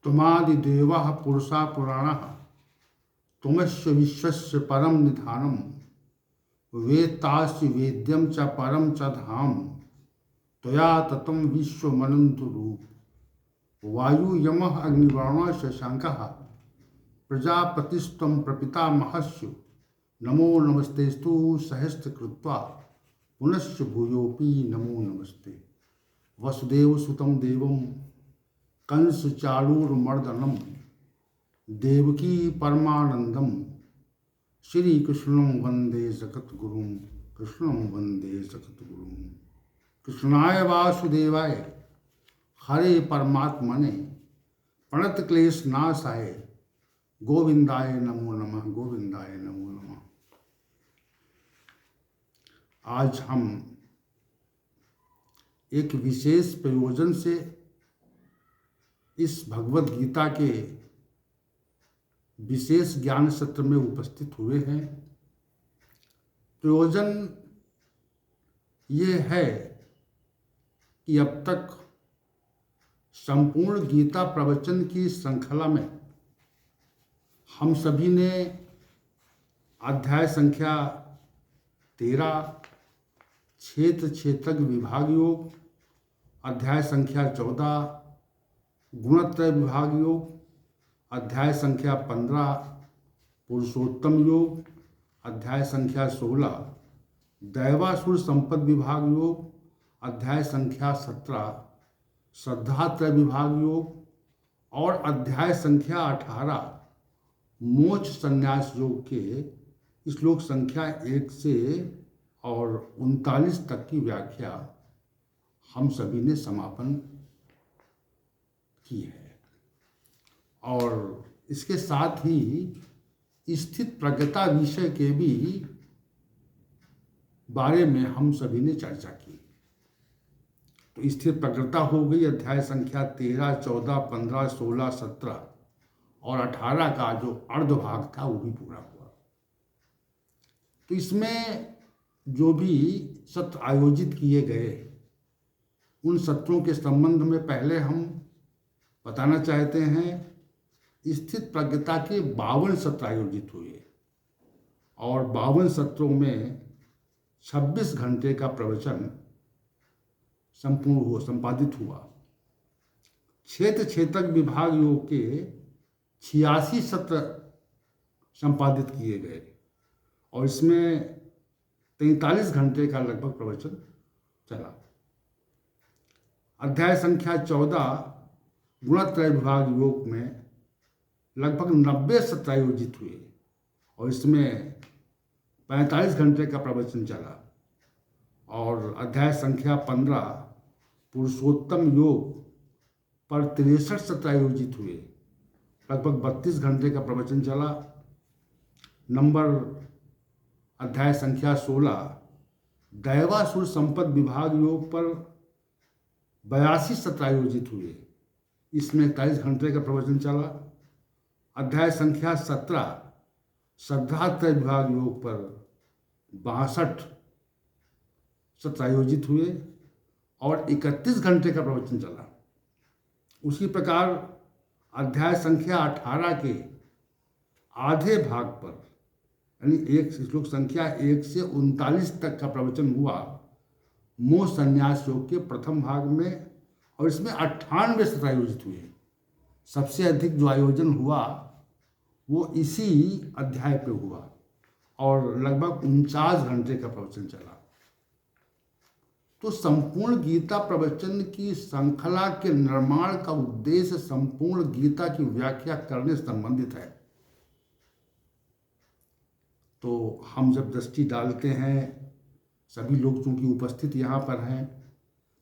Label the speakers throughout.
Speaker 1: तुमादिदेवाः पुरुषा पुराणाः तुमस्य विश्वस्य परम निधानम वेत्तासि वेद्यम च परम च धाम त्वया ततं विश्वमनन्तु रूप वायु यमः अग्निवर्णः शशाङ्कः प्रजापतिस्त्वं प्रपितामहस्य नमो नमस्तेस्तु सहस्रकृत्वा पुनश्च भूयोऽपि नमो नमस्ते। वसुदेवसुतं देवं कंसचाणूरमर्दनं देवकी परमानंदम श्रीकृष्णं वंदे जगद्गुरुं कृष्णं वंदे जगद्गुरुं। कृष्णाय वासुदेवाय हरे परमात्मने प्रणतक्लेशनाशाय गोविंदाय नमो नमः, गोविंदाय नमो नमः। आज हम एक विशेष प्रयोजन से इस भगवत गीता के विशेष ज्ञान सत्र में उपस्थित हुए हैं। प्रयोजन ये है कि अब तक संपूर्ण गीता प्रवचन की श्रृंखला में हम सभी ने अध्याय संख्या 13 क्षेत्र क्षेत्रज्ञ विभाग योग, अध्याय संख्या 14 गुणत्रय विभाग योग, अध्याय संख्या 15 पुरुषोत्तम योग, अध्याय संख्या 16 दैवासुर संपद विभाग योग, अध्याय संख्या 17 श्रद्धात्रय विभाग योग और अध्याय संख्या 18 मोक्ष संन्यास योग के श्लोक संख्या 1 से और 39 तक की व्याख्या हम सभी ने समापन की है। और इसके साथ ही स्थित प्रज्ञता विषय के भी बारे में हम सभी ने चर्चा की। तो स्थित प्रज्ञता हो गई, अध्याय संख्या 13, 14, 15, 16, 17 और 18 का जो अर्ध भाग था वो भी पूरा हुआ। तो इसमें जो भी सत्र आयोजित किए गए उन सत्रों के संबंध में पहले हम बताना चाहते हैं। स्थित प्रज्ञता के 52 सत्र आयोजित हुए और 52 सत्रों में 26 घंटे का प्रवचन संपादित हुआ। क्षेत्र क्षेत्रज्ञ विभाग योग के 86 सत्र संपादित किए गए और इसमें 43 घंटे का लगभग प्रवचन चला। अध्याय संख्या 14 गुणत्रय विभाग योग में लगभग 90 सत्र आयोजित हुए और इसमें 45 घंटे का प्रवचन चला। और अध्याय संख्या 15 पुरुषोत्तम योग पर 63 सत्र आयोजित हुए, लगभग 32 घंटे का प्रवचन चला। अध्याय संख्या 16 दैवासुर संपद विभाग योग पर 82 सत्र आयोजित हुए, इसमें 41 घंटे का प्रवचन चला। अध्याय संख्या 17 श्रद्धात्रय विभाग योग पर 62 सत्र आयोजित हुए और 31 घंटे का प्रवचन चला। उसी प्रकार अध्याय संख्या 18 के आधे भाग पर यानी एक श्लोक संख्या 1 से 39 तक का प्रवचन हुआ मोह संन्यास योग के प्रथम भाग में और इसमें 98 सत्र आयोजित हुए। सबसे अधिक जो आयोजन हुआ वो इसी अध्याय पे हुआ और लगभग 49 घंटे का प्रवचन चला। तो संपूर्ण गीता प्रवचन की श्रृंखला के निर्माण का उद्देश्य संपूर्ण गीता की व्याख्या करने से संबंधित है। तो हम जब दृष्टि डालते हैं, सभी लोग चूंकि उपस्थित यहाँ पर हैं,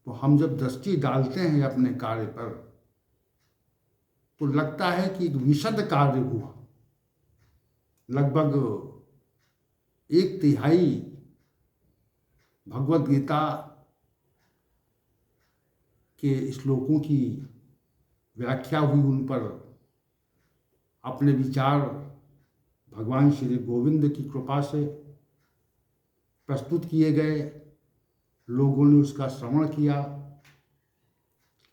Speaker 1: तो हम जब दृष्टि डालते हैं अपने कार्य पर तो लगता है कि एक विशद कार्य हुआ। लगभग 1/3 भगवत गीता के श्लोकों की व्याख्या हुई, उन पर अपने विचार भगवान श्री गोविंद की कृपा से प्रस्तुत किए गए। लोगों ने उसका श्रवण किया,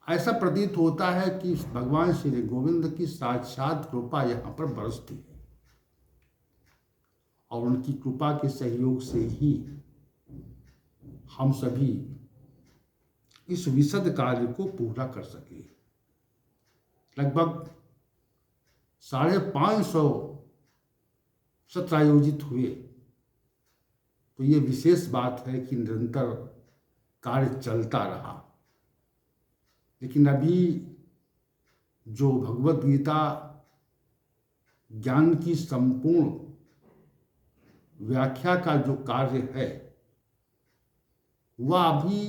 Speaker 1: ऐसा प्रतीत होता है कि भगवान श्री गोविंद की साक्षात कृपा यहाँ पर बरसती है और उनकी कृपा के सहयोग से ही हम सभी इस विशद कार्य को पूरा कर सके। लगभग 550 सत्र आयोजित हुए, तो ये विशेष बात है कि निरंतर कार्य चलता रहा। लेकिन अभी जो भगवत गीता ज्ञान की संपूर्ण व्याख्या का जो कार्य है वह अभी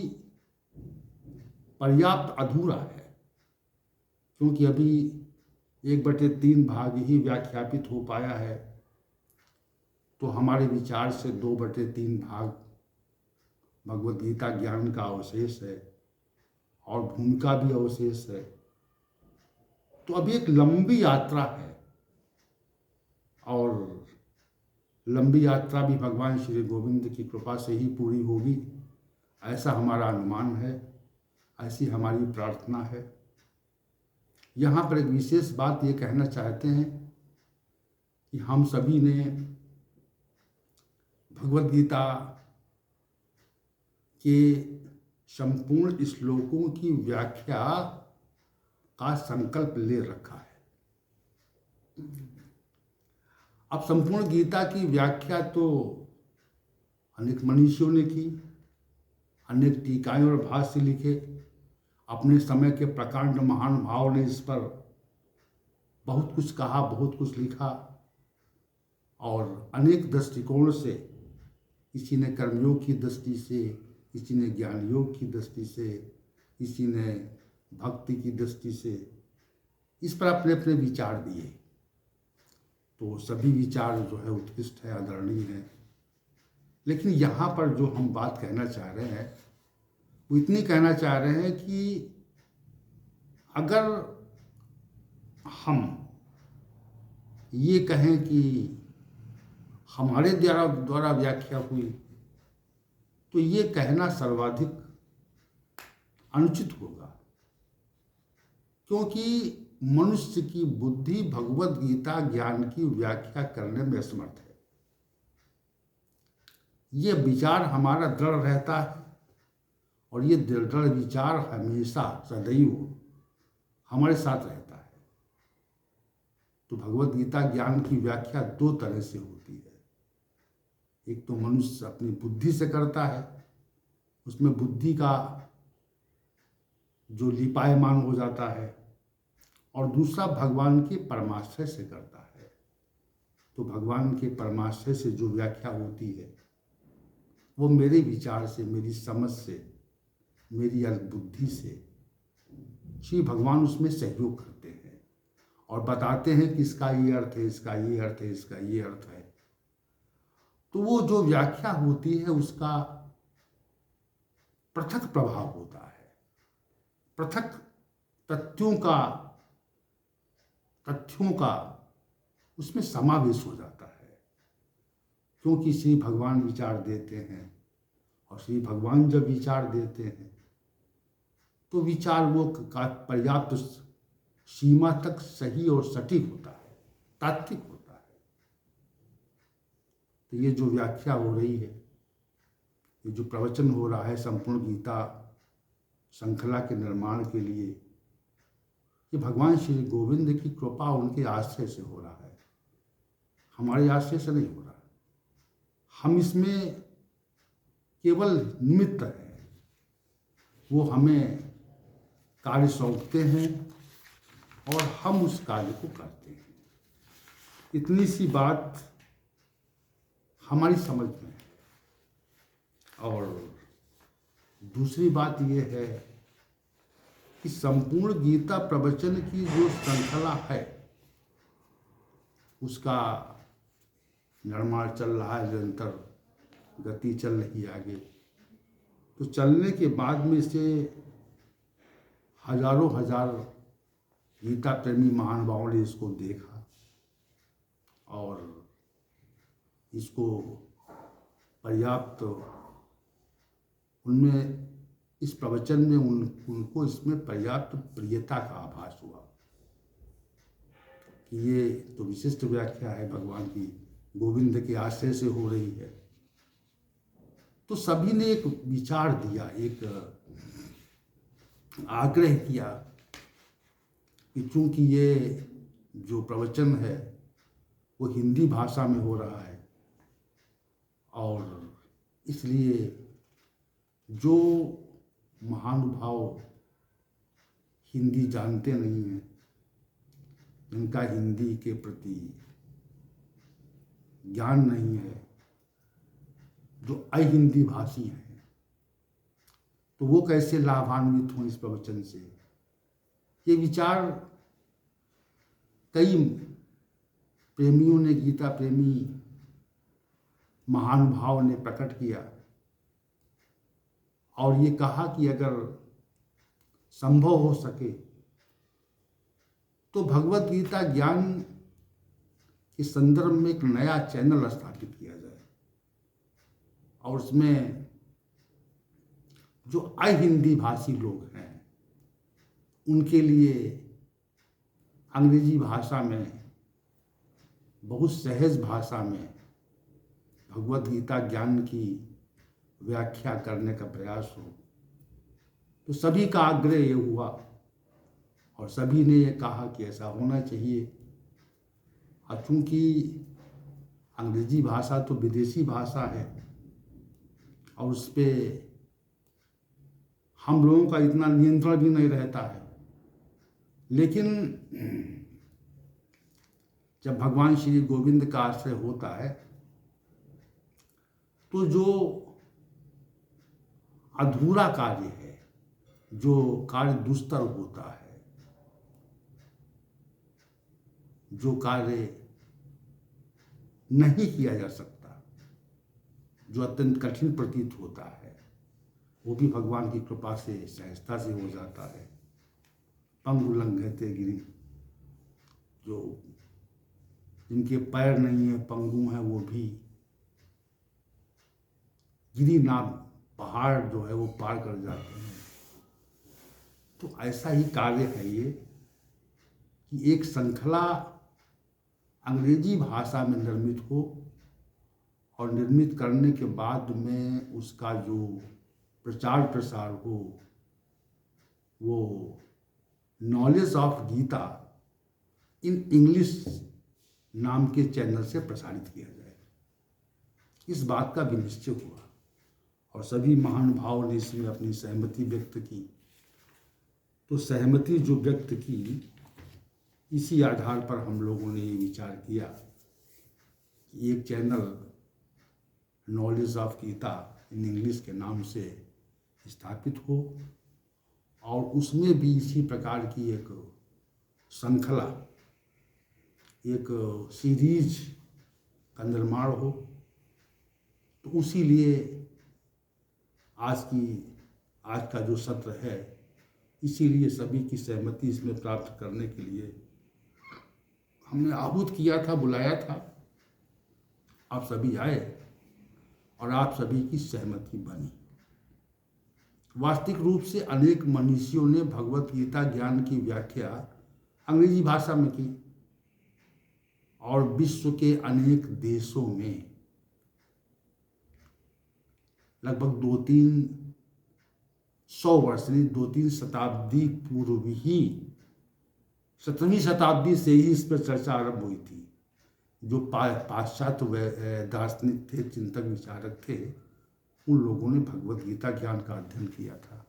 Speaker 1: पर्याप्त अधूरा है, क्योंकि अभी 1/3 भाग ही व्याख्यापित हो पाया है। तो हमारे विचार से 2/3 भाग भगवद गीता ज्ञान का अवशेष है और भूमिका भी अवशेष है। तो अभी एक लंबी यात्रा है और लंबी यात्रा भी भगवान श्री गोविंद की कृपा से ही पूरी होगी, ऐसा हमारा अनुमान है, ऐसी हमारी प्रार्थना है। यहाँ पर एक विशेष बात ये कहना चाहते हैं कि हम सभी ने भगवद गीता के संपूर्ण श्लोकों की व्याख्या का संकल्प ले रखा है। अब संपूर्ण गीता की व्याख्या तो अनेक मनीषियों ने की, अनेक टीकाएं और भाष्य लिखे, अपने समय के प्रकांड महानुभावों ने इस पर बहुत कुछ कहा, बहुत कुछ लिखा और अनेक दृष्टिकोण से, किसी ने कर्मयोग की दृष्टि से, किसी ने ज्ञान योग की दृष्टि से, किसी ने भक्ति की दृष्टि से इस पर अपने अपने विचार दिए। तो सभी विचार जो है उत्कृष्ट है, आदरणीय है। लेकिन यहाँ पर जो हम बात कहना चाह रहे हैं वो इतनी कहना चाह रहे हैं कि अगर हम ये कहें कि हमारे द्वारा व्याख्या हुई, तो ये कहना सर्वाधिक अनुचित होगा, क्योंकि मनुष्य की बुद्धि भगवत गीता ज्ञान की व्याख्या करने में असमर्थ है। ये विचार हमारा दृढ़ रहता है और ये दृढ़ विचार हमेशा सदैव हमारे साथ रहता है। तो भगवत गीता ज्ञान की व्याख्या 2 तरह से होती है। एक तो मनुष्य अपनी बुद्धि से करता है, उसमें बुद्धि का जो लिपायमान हो जाता है, और दूसरा भगवान के परमाश्रय से करता है। तो भगवान के परमाश्रय से जो व्याख्या होती है वो मेरे विचार से, मेरी समझ से, मेरी अल्पबुद्धि से श्री भगवान उसमें सहयोग करते हैं और बताते हैं कि इसका ये अर्थ है, इसका ये अर्थ है, इसका ये अर्थ है। तो वो जो व्याख्या होती है उसका पृथक प्रभाव होता है, पृथक तथ्यों का उसमें समावेश हो जाता है, क्योंकि श्री भगवान विचार देते हैं और श्री भगवान जब विचार देते हैं तो विचार वो का पर्याप्त सीमा तक सही और सटीक होता है, तात्विक होता है। तो ये जो व्याख्या हो रही है, ये जो प्रवचन हो रहा है संपूर्ण गीता श्रृंखला के निर्माण के लिए, ये भगवान श्री गोविंद की कृपा उनके आश्रय से हो रहा है, हमारे आश्रय से नहीं हो रहा। हम इसमें केवल निमित्त हैं, वो हमें कार्य सौंपते हैं और हम उस कार्य को करते हैं। इतनी सी बात हमारी समझ में है। और दूसरी बात ये है कि संपूर्ण गीता प्रवचन की जो श्रृंखला है उसका निर्माण चल रहा है, निरंतर गति चल रही है आगे। तो चलने के बाद में से हजारों हजार गीता प्रेमी महानुभावों ने इसको देखा और इसको पर्याप्त उनमें इस प्रवचन में उनको इसमें पर्याप्त प्रियता का आभास हुआ कि ये तो विशिष्ट व्याख्या है भगवान की, गोविंद के आश्रय से हो रही है। तो सभी ने एक विचार दिया, एक आग्रह किया कि चूंकि ये जो प्रवचन है वो हिंदी भाषा में हो रहा है और इसलिए जो महानुभाव हिंदी जानते नहीं हैं, जिनका हिंदी के प्रति ज्ञान नहीं है, जो अहिंदी भाषी हैं, तो वो कैसे लाभान्वित हों इस प्रवचन से। ये विचार कई प्रेमियों ने, गीता प्रेमी महानुभाव ने प्रकट किया और ये कहा कि अगर संभव हो सके तो भगवत गीता ज्ञान के संदर्भ में एक नया चैनल स्थापित किया जाए और उसमें जो अहिंदी भाषी लोग हैं उनके लिए अंग्रेजी भाषा में, बहुत सहज भाषा में भगवत गीता ज्ञान की व्याख्या करने का प्रयास हो। तो सभी का आग्रह ये हुआ और सभी ने ये कहा कि ऐसा होना चाहिए। और चूंकि अंग्रेजी भाषा तो विदेशी भाषा है और उस पर हम लोगों का इतना नियंत्रण भी नहीं रहता है, लेकिन जब भगवान श्री गोविंद का आश्रय होता है तो जो अधूरा कार्य है, जो कार्य दुस्तर होता है, जो कार्य नहीं किया जा सकता, जो अत्यंत कठिन प्रतीत होता है, वो भी भगवान की कृपा से सहजता से हो जाता है। पंगु लंघयते गिरि, जो जिनके पैर नहीं है, पंगु हैं, वो भी गिरि नाम पहाड़ जो है वो पार कर जाते हैं। तो ऐसा ही कार्य है ये कि एक श्रृंखला अंग्रेजी भाषा में निर्मित हो और निर्मित करने के बाद में उसका जो प्रचार प्रसार हो वो knowledge of Gita in English नाम के चैनल से प्रसारित किया जाए। इस बात का भी निश्चय हुआ और सभी महानुभावों ने इसमें अपनी सहमति व्यक्त की। तो सहमति जो व्यक्त की, इसी आधार पर हम लोगों ने ये विचार किया कि एक channel knowledge of Gita in English के नाम से स्थापित हो और उसमें भी इसी प्रकार की एक श्रृंखला, एक सीरीज का निर्माण हो। तो उसी लिए आज का जो सत्र है, इसीलिए सभी की सहमति इसमें प्राप्त करने के लिए हमने आहूत किया था, बुलाया था। आप सभी आए और आप सभी की सहमति बनी। वास्तविक रूप से अनेक मनीषियों ने भगवत गीता ज्ञान की व्याख्या अंग्रेजी भाषा में की और विश्व के अनेक देशों में लगभग 2-300 वर्ष, 2-3 शताब्दी पूर्व ही, 17वीं शताब्दी से ही इस पर चर्चा आरंभ हुई थी। जो पाश्चात्य दार्शनिक थे, चिंतक विचारक थे, उन लोगों ने भगवत गीता ज्ञान का अध्ययन किया था।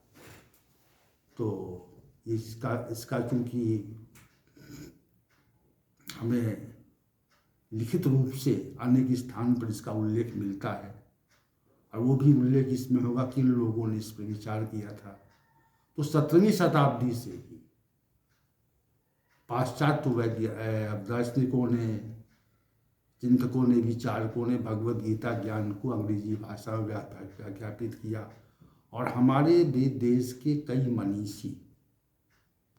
Speaker 1: तो इसका चूंकि हमें लिखित रूप से अनेक स्थान पर इसका उल्लेख मिलता है और वो भी उल्लेख इसमें होगा किन लोगों ने इस पर विचार किया था। तो 17वीं शताब्दी से ही पाश्चात्य दार्शनिकों ने, चिंतकों ने, विचारकों ने भगवत गीता ज्ञान को अंग्रेजी भाषा में व्याख्यापित किया और हमारे भी देश के कई मनीषी,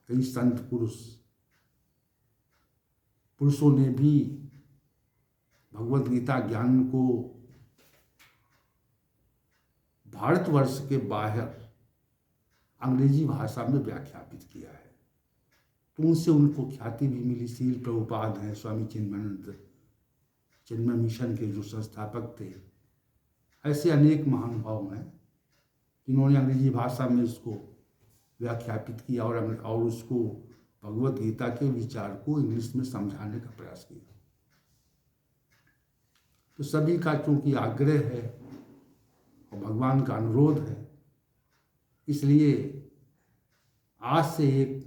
Speaker 1: कई संत पुरुषों ने भी भगवत गीता ज्ञान को भारतवर्ष के बाहर अंग्रेजी भाषा में व्याख्यापित किया है। तो उनसे उनको ख्याति भी मिली। श्रील प्रभुपाद हैं, स्वामी चिन्मयानंद चिन्मय मिशन के जो संस्थापक थे। ऐसे अनेक महानुभाव हैं जिन्होंने अंग्रेजी भाषा में इसको व्याख्यापित किया और उसको भगवत गीता के विचार को इंग्लिश में समझाने का प्रयास किया। तो सभी का चूंकि आग्रह है और भगवान का अनुरोध है, इसलिए आज से एक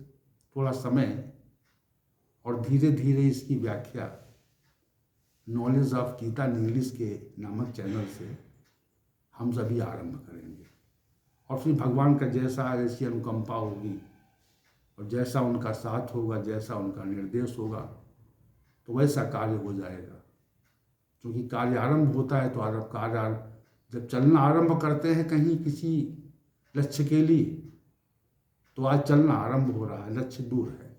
Speaker 1: थोड़ा समय और धीरे धीरे इसकी व्याख्या knowledge of Gita in English के नामक चैनल से हम सभी आरंभ करेंगे। और फिर भगवान का जैसी अनुकंपा होगी और जैसा उनका साथ होगा, जैसा उनका निर्देश होगा, तो वैसा कार्य हो जाएगा। क्योंकि कार्य आरंभ होता है तो जब चलना आरंभ करते हैं कहीं किसी लक्ष्य के लिए, तो आज चलना आरंभ हो रहा है। लक्ष्य दूर है,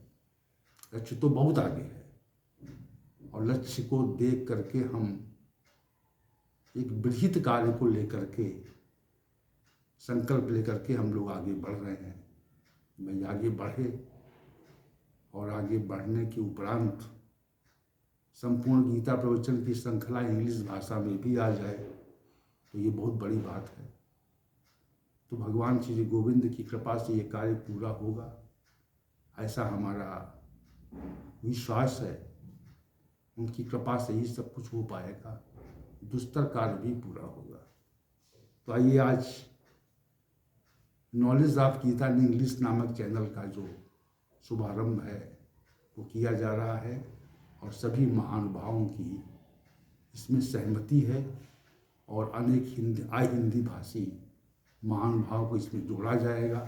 Speaker 1: लक्ष्य तो बहुत आगे है, और लक्ष्य को देख करके हम एक विहित कार्य को लेकर के, संकल्प लेकर के हम लोग आगे बढ़ रहे हैं। भाई आगे बढ़े, और आगे बढ़ने के उपरांत संपूर्ण गीता प्रवचन की श्रृंखला इंग्लिश भाषा में भी आ जाए तो ये बहुत बड़ी बात है। तो भगवान श्री गोविंद की कृपा से ये कार्य पूरा होगा, ऐसा हमारा विश्वास है। उनकी कृपा से ही सब कुछ हो पाएगा, दुस्तर कार्य भी पूरा होगा। तो आइए आज knowledge of Gita in English नामक चैनल का जो शुभारंभ है वो किया जा रहा है, और सभी महानुभावों की इसमें सहमति है, और अनेक हिंदी भाषी महानुभाव को इसमें जोड़ा जाएगा,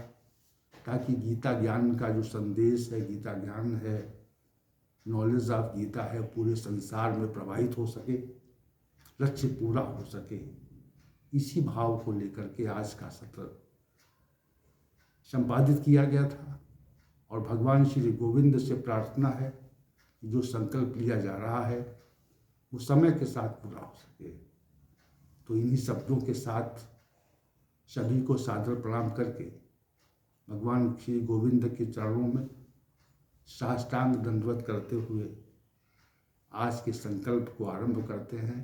Speaker 1: ताकि गीता ज्ञान का जो संदेश है, गीता ज्ञान है, नॉलेज ऑफ गीता है, पूरे संसार में प्रवाहित हो सके, लक्ष्य पूरा हो सके। इसी भाव को लेकर के आज का सत्र संपादित किया गया था, और भगवान श्री गोविंद से प्रार्थना है कि जो संकल्प लिया जा रहा है वो समय के साथ पूरा हो सके। तो इन्हीं शब्दों के साथ सभी को सादर प्रणाम करके भगवान श्री गोविंद के चरणों में साष्टांग दंडवत करते हुए आज के संकल्प को आरंभ करते हैं।